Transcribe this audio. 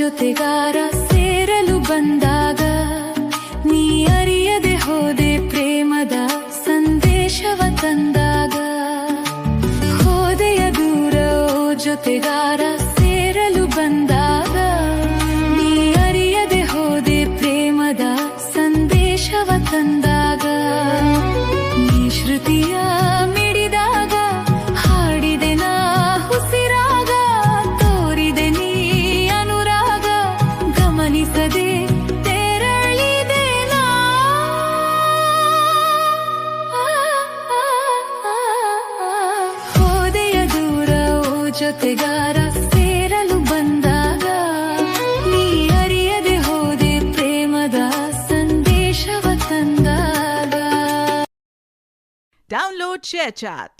ಜೊತೆಗಾರ ಸೇರಲು ಬಂದಾಗ ನೀ ಅರಿಯದೆ ಹೋದೆ ಪ್ರೇಮದ ಸಂದೇಶವ ತಂದಾಗ. ಹೋದೆಯ ದೂರ ಓ ಜೊತೆಗಾರ ಸೇರಲು ಬಂದಾಗ ನೀ ಅರಿಯದೆ ಹೋದೆ ಪ್ರೇಮದ ಸಂದೇಶವ ತಂದಾಗ. ನೀ ಶ್ರುತಿಯ ಮಿಡಿದಾಗ ಹಾಡಿದೆ ನಾ ಉಸಿರಾಗ, ತೋರಿದೆ ನೀ ಅನುರಾಗ ಗಮನಿಸದೆ ತೆರಳಿದೆ ನಾ. ಹೋದೆಯ ದೂರ ಓ ಜೊತೆಗಾರ ಸೇರಲು ಬಂದಾಗ ನೀ ಅರಿಯದೆ ಹೋದೆ ಪ್ರೇಮದ ಸಂದೇಶವ ತಂದಾಗ. Download ShareChat.